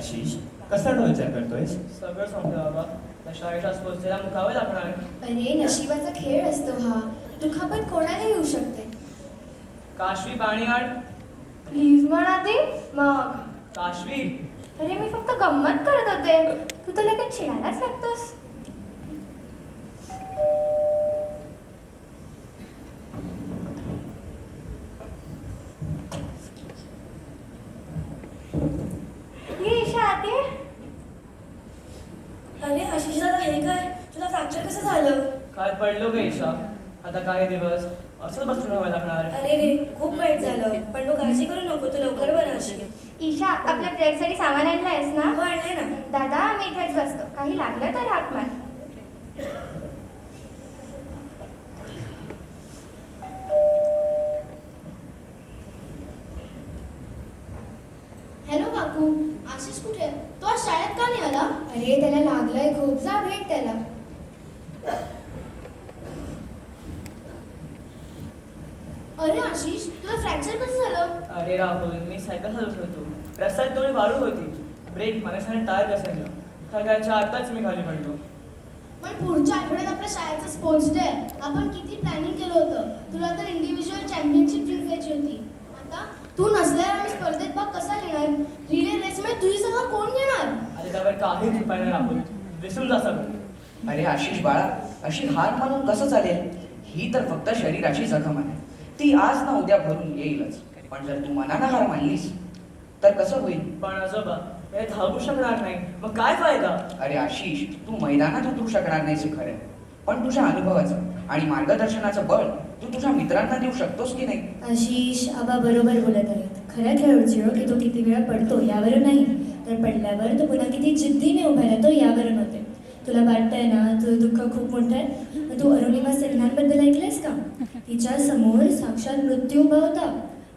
आशिष, कसा विचार करतोयस? सगळं संपलं बाबा. त्या शाळेच्या स्पर्धेला मुकावे लागणार. अरे नशिबाचा खेळ असतो हा. दुखापत कोणाला येऊ शकते. काशवी पाणी आण. प्लीज म्हणा ते मग. काशवी. अरे मी फक्त गंमत करत होते. तू तर लगेच चिडायलाच लागतोस. ये ईशा आते. अरे आशिष दादा, हे काय? तुला फ्रॅक्चर कसं झालं? काय पडलो ग ईशा. आता काही दिवस असं बसून राहावं लागणार. अरे रे, खूप वाईट झालं. पण तू काळजी करू नको, तू लवकर बरं होशील. ईशा, आपल्या ब्रेकसाठी सामान आणलं आहेस ना? हो, आणलंय ना. दादा मी इथेच बसतो. काही लागलं तर हाक मार. हॅलो काकू, आशिष कुठे? तो आज शाळेत का नाही आला? अरे त्याला लागलंय खूप. जा भेट त्याला. अरे आशिष, तुला फ्रॅक्चर कसं झालं? अरे राहुल, मी सायकल चालवत होतो. रस्त्यात थोडी वाळू होती. ब्रेक मारण्यासाठी टायर घसरलं. सगळ्याच्या आताच मी खाली पडलो. पण पुढच्या आठवड्यात आपल्या शाळेचा स्पोर्ट्स डे आहे. आपण किती प्लॅनिंग केलं होतं. तुला तर इंडिव्हिज्युअल चॅम्पियनशिप जिंकायची होती. आता तू नसल्यावर आम्ही स्पर्धेत भाग कसा घेणार? रिले रेस मध्ये तुझी सगळं कोण घेणार? अरे त्यावर काही उपाय नाही राहुल. विसरून जा सगळं. अरे आशिष बाळा, अशी हार मानून कसं चालेल? ही तर फक्त शरीराची जखम आहे. ती आज ना उद्या भरून येईलच. पण जर तू मनानं हार मानलीस तर कसं होईल? पण आजोबा, हे धावू शकणार नाही. मग काय फायदा? अरे आशिष, तू मैदानात उतरू शकणार नाहीस हे खरं, पण तुझ्या अनुभवाचं आणि मार्गदर्शनाचं बळ तू तुझ्या मित्रांना देऊ शकतोस की नाही? आशिष, आबा बरोबर बोलत आहेत. खऱ्या खेळाडूची की तो किती वेळा पडतो यावरून नाही, तर पडल्यावर तो पुन्हा किती जिद्दीने उभा राहतो यावरून होते. तुला वाटतंय ना तुझं दुःख खूप मोठं आहे? मग तू अरुणिमा सिन्हांबद्दल ऐकलंयस का? तिच्या समोर साक्षात मृत्यू उभा होता,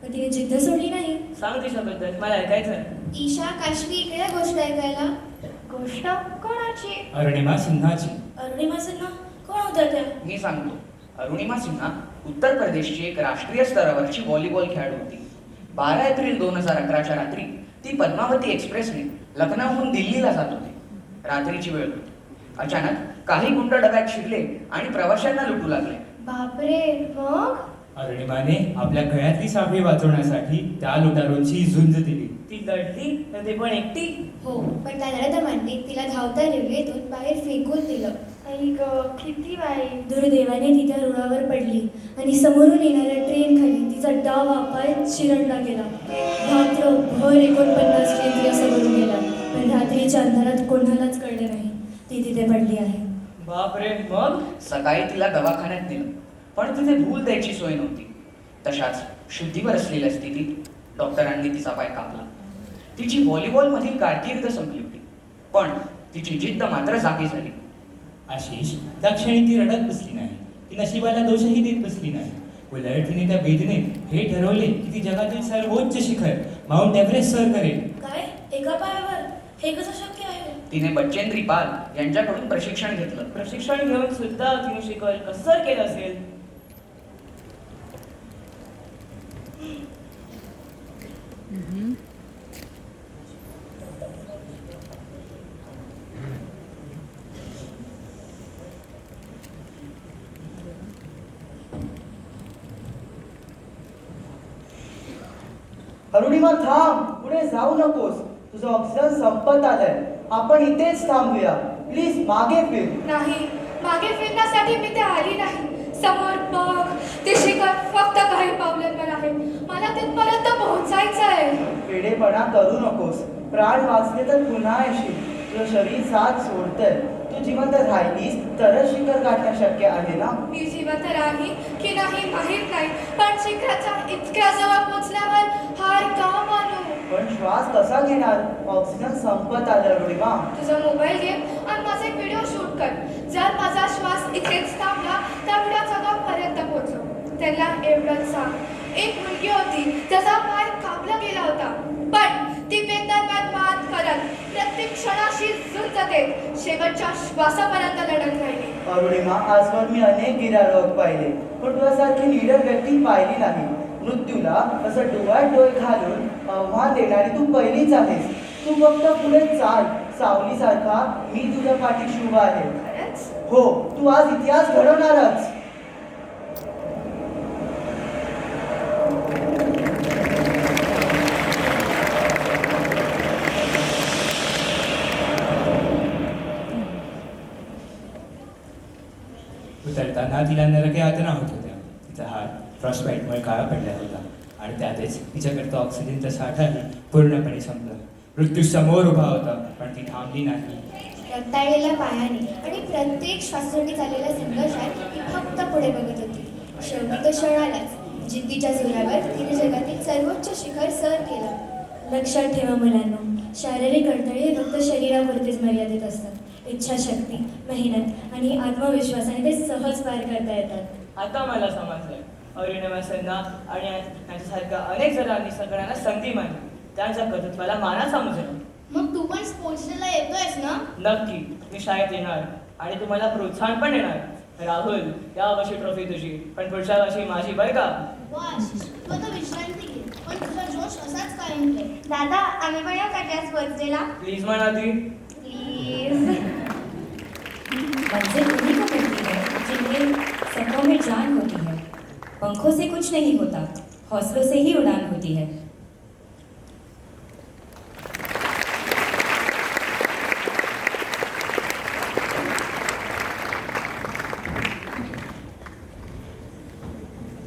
पण तिने जिद्द सोडली नाही. सांग तिच्याबद्दल, मला ऐकायचंय. ईशा, काशवी, इकडे गोष्ट ऐकायला. गोष्ट कोणाची? अरुणिमा सिन्हाची. अरुणिमा सिन्हा कोण होत्या त्या? मी सांगतो. अरुणिमा सिन्हा उत्तर प्रदेशची एक राष्ट्रीय स्तरावरची व्हॉलीबॉल खेळाडू होती. 12 एप्रिल 2011च्या रात्री ती पद्मावती एक्सप्रेसने लखनौहून दिल्लीला जात होती. रात्रीची वेळ होती. अचानक काही गुंड डब्यात शिरले आणि प्रवाशांना लुटू लागले. बापरे, मग? अरुणिमाने आपल्या गळ्यातली साखळी वाचवण्यासाठी त्या लुटारूंची झुंज दिली. ती लढली तर ते पण एकटी. हो, पण त्या नरदमांनी तिला धावत्या रेल्वेतून बाहेर फेकून दिलं. आई ग, किती वाईट. दुर्दैवाने ती त्या रुळावर पडली आणि समोरून येणाऱ्या ट्रेन खाली तिचा डावा पाय चिरडला गेला. रात्रभर 49 ट्रेन तिच्यासमोरून गेला, पण रात्रीच्या अंधारात कोणालाच कळले नाही ती तिथे पडली आहे. बापरे, मग? सकाळी तिला दवाखान्यात नेलं, पण तिथे भूल द्यायची सोय नव्हती. तशाच शुद्धीवर असलेल्या स्थितीत डॉक्टरांनी तिचा पाय कापला. तिची व्हॉलीबॉलमधील कारकीर्द संपली होती, पण तिची जिद्द मात्र जागी झाली. आशिष, त्या क्षणी ती रडत बसली नाही. ती नशिबाला दोषही देत बसली नाही. उलट तिने त्या वेदनेत हे ठरवले की ती जगातील सर्वोच्च शिखर माउंट एव्हरेस्ट सर करेल. काय? एका पायावर? हे कसं शक्य आहे? तिने बच्चेंद्री पाल यांच्याकडून प्रशिक्षण घेतलं. प्रशिक्षण घेऊन सुद्धा तिने शिकल कसं केलं असेल? अरुणिमा थांब, पुढे जाऊ नकोस. तुझं ऑक्सिजन संपत आलंय. आपण इथेच थांबूया. प्लीज मागे फिर. नाही, मागे फिरण्यासाठी मी ते आली नाही. समोर बघ, ते शिखर फक्त काही पावलांवर आहे. मला तिथपर्यंत पोहोचायचं आहे. वेडेपणा करू नकोस. प्राण वाचले तर पुन्हा येशील. तुझं शरीर साथ सोडतंय. तू जिवंत राहिलीस तरच शिखर गाठणं शक्य आहे ना? मी जिवंत राही की नाही माहीत नाही, पण शिखराच्या इतक्या जवळ पोहोचल्यावर हार का मानू? पण श्वास कसा घेणार? ऑक्सिजन संपत आलं अरुणिमा. तुझा मोबाईल घे आणि माझा एक व्हिडिओ शूट कर. जर माझा श्वास इथेच थांबला तर व्हिडिओ जगापर्यंत पोहोचव. त्याला एवढंच सांग, एक मुलगी होती, त्याचा पाय कापला गेला होता, पण ती बेदरकार मात करत प्रत्येक क्षणाशी झुंज देत शेवटच्या श्वासापर्यंत लढत राहिली. अरुणिमा, आजवर मी अनेक गिर्यारोहक पाहिले, पण तुझ्यासारखी निडर व्यक्ती पाहिली नाही. मृत्यूला असं डोळ्यात डोळे घालून आव्हान देणारी तू पहिलीच आहेस. तू फक्त पुढे चाल, सावलीसारखा मी तुझ्या पाठीशी उभा आहे. खरंच? हो, तू आज इतिहास घडवणारच. उतरताना तिला नरक यातना होत होत्या. तिचा हात फ्रॉस्टबाईटमुळे काळा पडला होता आणि त्यातच तिच्याकडचा ऑक्सिजनचा साठाही पूर्णपणे संपला. मृत्यू समोर उभा होता, पण ती थांबली नाही. रक्ताळलेल्या पायाने आणि प्रत्येक श्वासासाठी चाललेल्या संघर्षात ती फक्त पुढे बघत होती. शेवटी तो क्षण आलाच. जिद्दीच्या जोरावर तिने जगातील सर्वोच्च शिखर सर केलं. लक्षात ठेवा मुलांनो, शारीरिक अडथळे हे फक्त शरीरापुरतेच मर्यादित असतात. इच्छाशक्ती, मेहनत आणि आत्मविश्वासाने ते सहज पार करता येतात. आता मला समजलंय अरुणिमा सिन्हा आणि यांच्यासारख्या अनेक जणांनी सगळ्यांना संधी मानली, त्यांच्या कर्तृत्वाला माना समजेल. मग तू पण स्पोर्ट्स डेला येतोयस ना? नक्की मी शाळेत येणार आणि तुम्हाला प्रोत्साहन पण देणार. राहुल, या वर्षी ट्रॉफी तुझी, पण पुढच्या वर्षी माझी, बरं का? वा आशिष, तू आता विश्रांती घे, पण तुझा जोश असाच कायम ठेव. दादा, आम्ही पण येऊ का त्या स्पोर्ट्स डेला? प्लीज म्हणा ती. प्लीज. मंजिल उन्हीं को मिलती है जिनमें सपनों में जान होती है. पंखों से कुछ नहीं होता, हौसलों से ही उड़ान होती है.